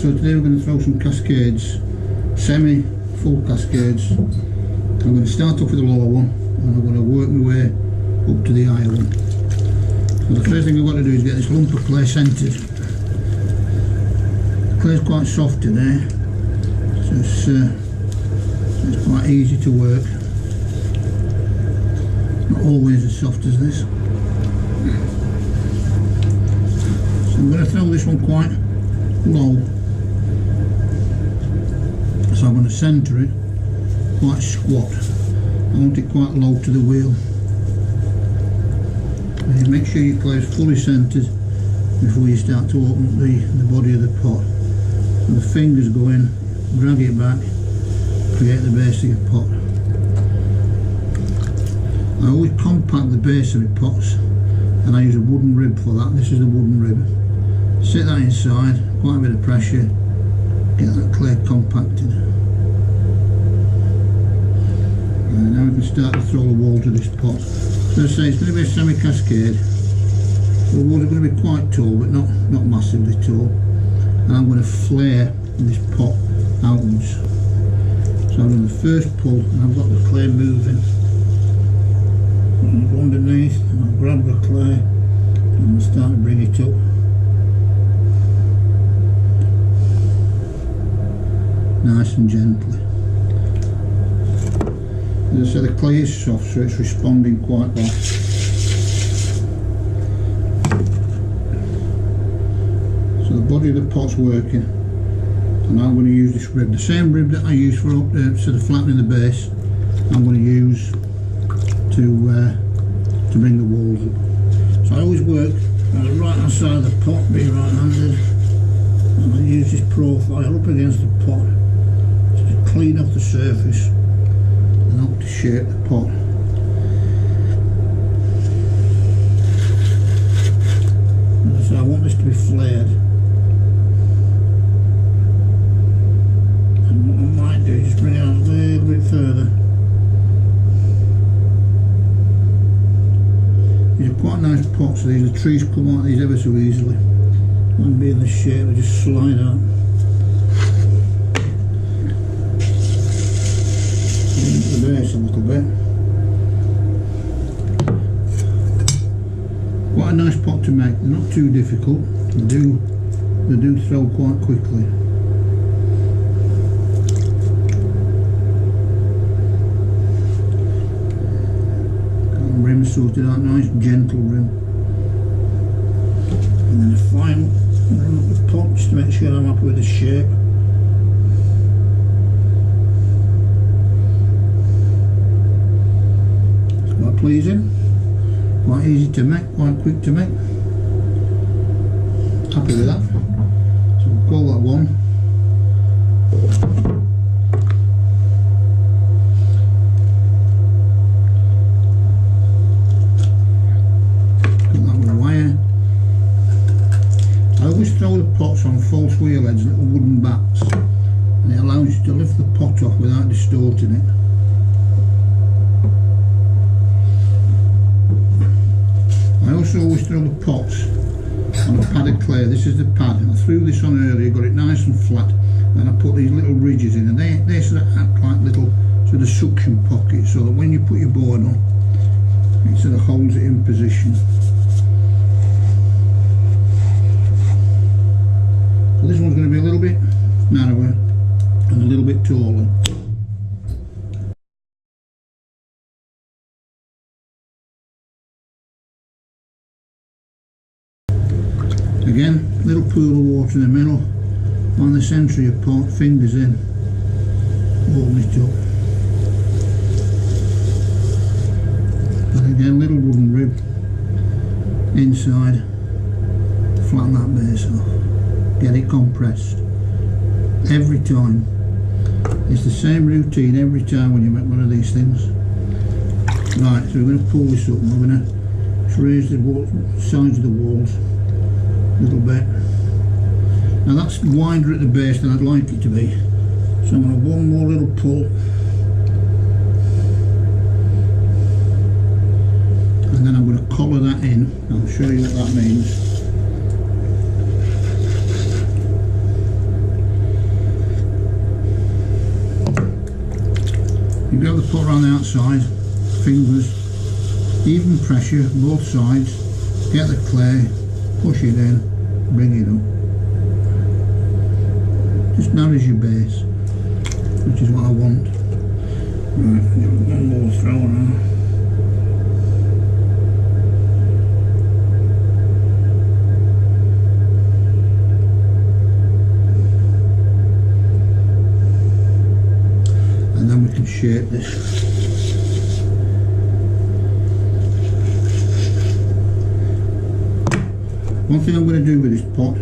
so today we're going to throw some cascades, semi-full cascades. I'm going to start off with the lower one and I'm going to work my way up to the higher one. So the first thing I've got to do is get this lump of clay centred. The clay is quite soft today, so it's quite easy to work. Not always as soft as this. So I'm going to throw this one quite low. So I'm going to centre it quite squat. I want it quite low to the wheel. And make sure your clay is fully centred before you start to open up the body of the pot. So the fingers go in, drag it back, create the base of your pot. I always compact the base of my pots and I use a wooden rib for that. This is the wooden rib. Sit that inside, quite a bit of pressure, get that clay compacted. And now we can start to throw the walls of this pot. So as I say, it's going to be a semi-cascade. The walls are going to be quite tall, but not massively tall. And I'm going to flare this pot outwards. So I'm doing the first pull and I've got the clay moving. I'm going to go underneath and I'll grab the clay and I'll start to bring it up. Nice and gently. As I said, the clay is soft, so it's responding quite well. So the body of the pot's working, and I'm going to use this rib, the same rib that I use for sort of flattening the base. I'm going to use to bring the walls up. So I always work on the right hand side of the pot, being right-handed, and I use this profile up against the pot to clean off the surface and help to shape the pot. So I want this to be flared. And what I might do is just bring it out a little bit further. These are quite nice pots, the trees come out of these ever so easily. And being the shape, they just slide out. Into the base a little bit. Quite a nice pot to make, they're not too difficult. They do throw quite quickly. Rim sorted out, nice gentle rim. And then a final run up the pot just to make sure I'm happy with the shape. It's quite pleasing, quite easy to make, quite quick to make. Happy with that. So we'll call that one. Throw the pots on false wheel heads, little wooden bats, and it allows you to lift the pot off without distorting it. I also always throw the pots on a pad of clay. This is the pad, and I threw this on earlier, got it nice and flat, and I put these little ridges in, and they sort of act like little sort of suction pockets, so that when you put your board on, it sort of holds it in position. So this one's going to be a little bit narrower and a little bit taller. Again, little pool of water in the middle, on the centre of your pot, fingers in, open it up. And again, little wooden rib inside, flatten that base off. Get it compressed every time. It's the same routine every time when you make one of these things. Right, so we're going to pull this up and we're going to just raise the sides of the walls a little bit. Now that's wider at the base than I'd like it to be, so I'm going to have one more little pull, and then I'm going to collar that in. I'll show you what that means. grab the pot around the outside, fingers, even pressure, both sides, get the clay, push it in, bring it up. Just narrows your base, which is what I want. Right, give it one more throw now. And then we can shape this. One thing I'm going to do with this pot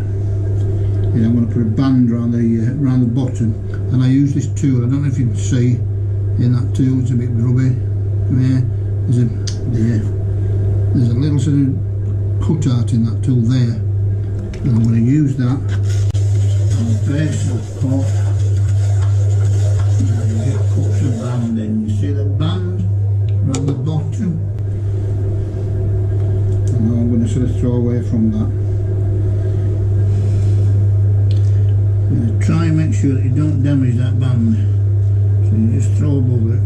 is I'm going to put a band around the bottom, and I use this tool. I don't know if you can see in that tool, it's a bit grubby. Yeah, there's a little sort of cutout in that tool there, and I'm going to use that on the base of the pot. Put some band in. You see the band around the bottom? And now I'm going to sort of throw away from that. I'm going to try and make sure that you don't damage that band. So you just throw above it.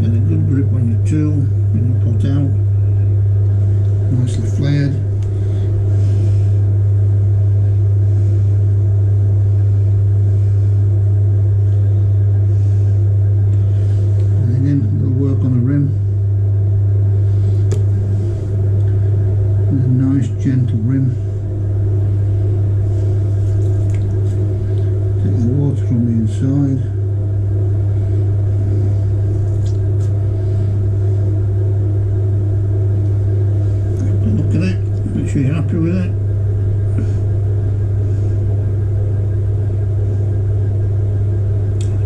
Get a good grip on your tool, bring the pot out. Nicely flared. Gentle rim. Take the water from the inside. Have a look at it. Make sure you're happy with it.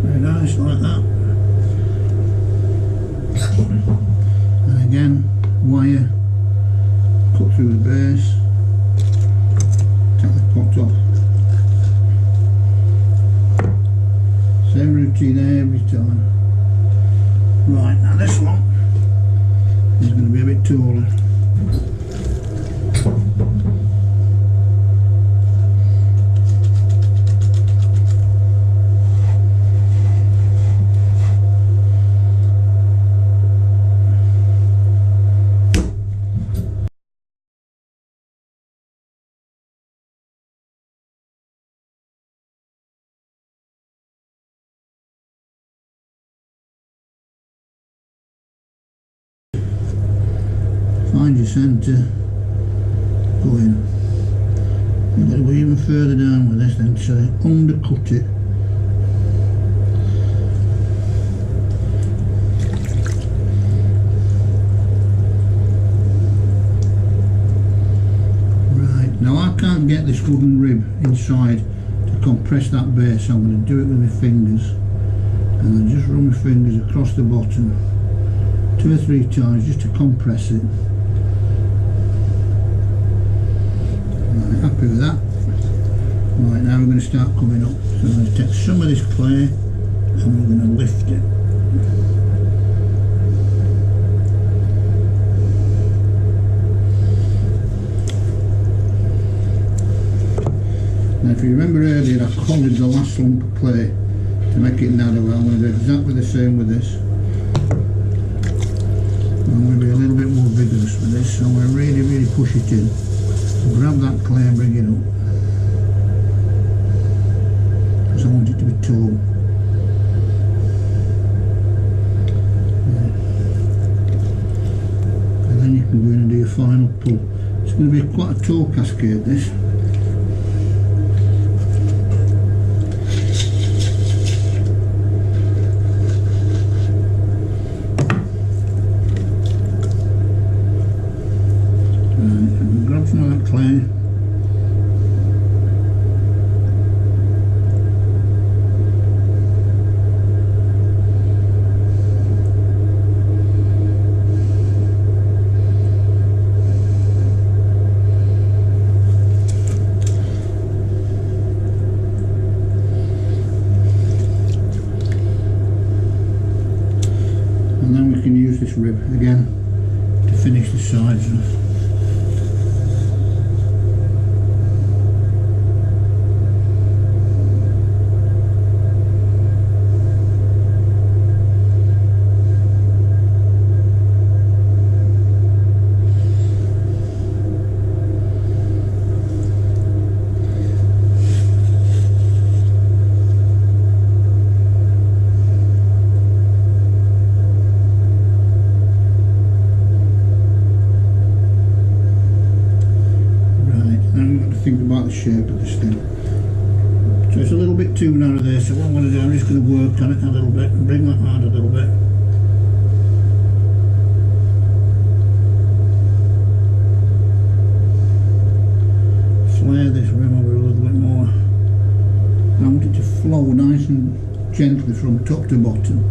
Very nice, like that. And again, wire. Cut through the base, take the pot off. Same routine every time. Right, now this one is going to be a bit taller. Find your centre, go in. You've got to go even further down with this then, so undercut it. Right, now I can't get this wooden rib inside to compress that base, so I'm going to do it with my fingers. And I just run my fingers across the bottom 2 or 3 times just to compress it. Happy with that. Right, now we're going to start coming up. So I'm going to take some of this clay and we're going to lift it. Now if you remember earlier, I collared the last lump of clay to make it narrower. I'm going to do exactly the same with this. I'm going to be a little bit more vigorous with this, so I'm going to really push it in. Grab that clay and bring it up, because I want it to be tall. And then you can go in and do your final pull. It's going to be quite a tall cascade, this. Grab some of that clay. And then we can use this rib again to finish the sides off. about the shape of this thing. So it's a little bit too narrow there, so what I'm going to do, I'm just going to work on it a little bit and bring that round a little bit. Flare this rim over a little bit more. I want it to flow nice and gently from top to bottom.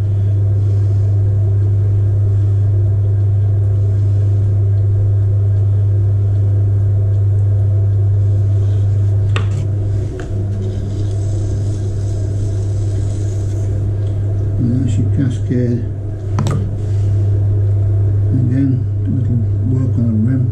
And that's your cascade. Again, a little work on the rim.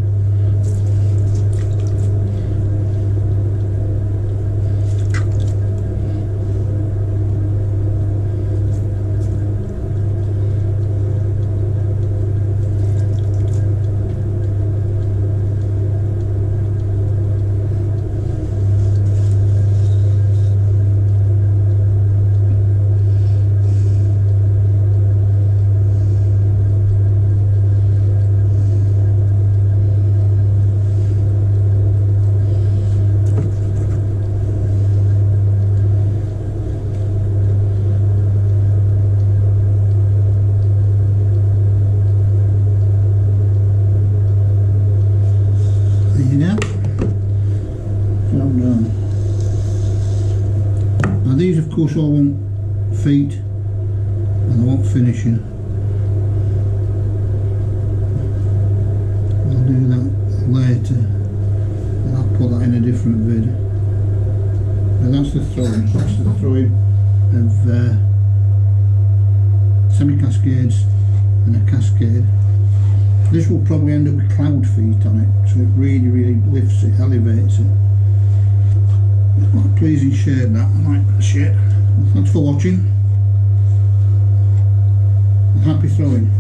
Now these of course all want feet and they want finishing. I'll do that later and I'll put that in a different vid. But that's the throwing of semi-cascades and a cascade. This will probably end up with cloud feet on it, so it really lifts it, elevates it. It's quite a pleasing shape that, I like that shape. Thanks for watching. Happy throwing.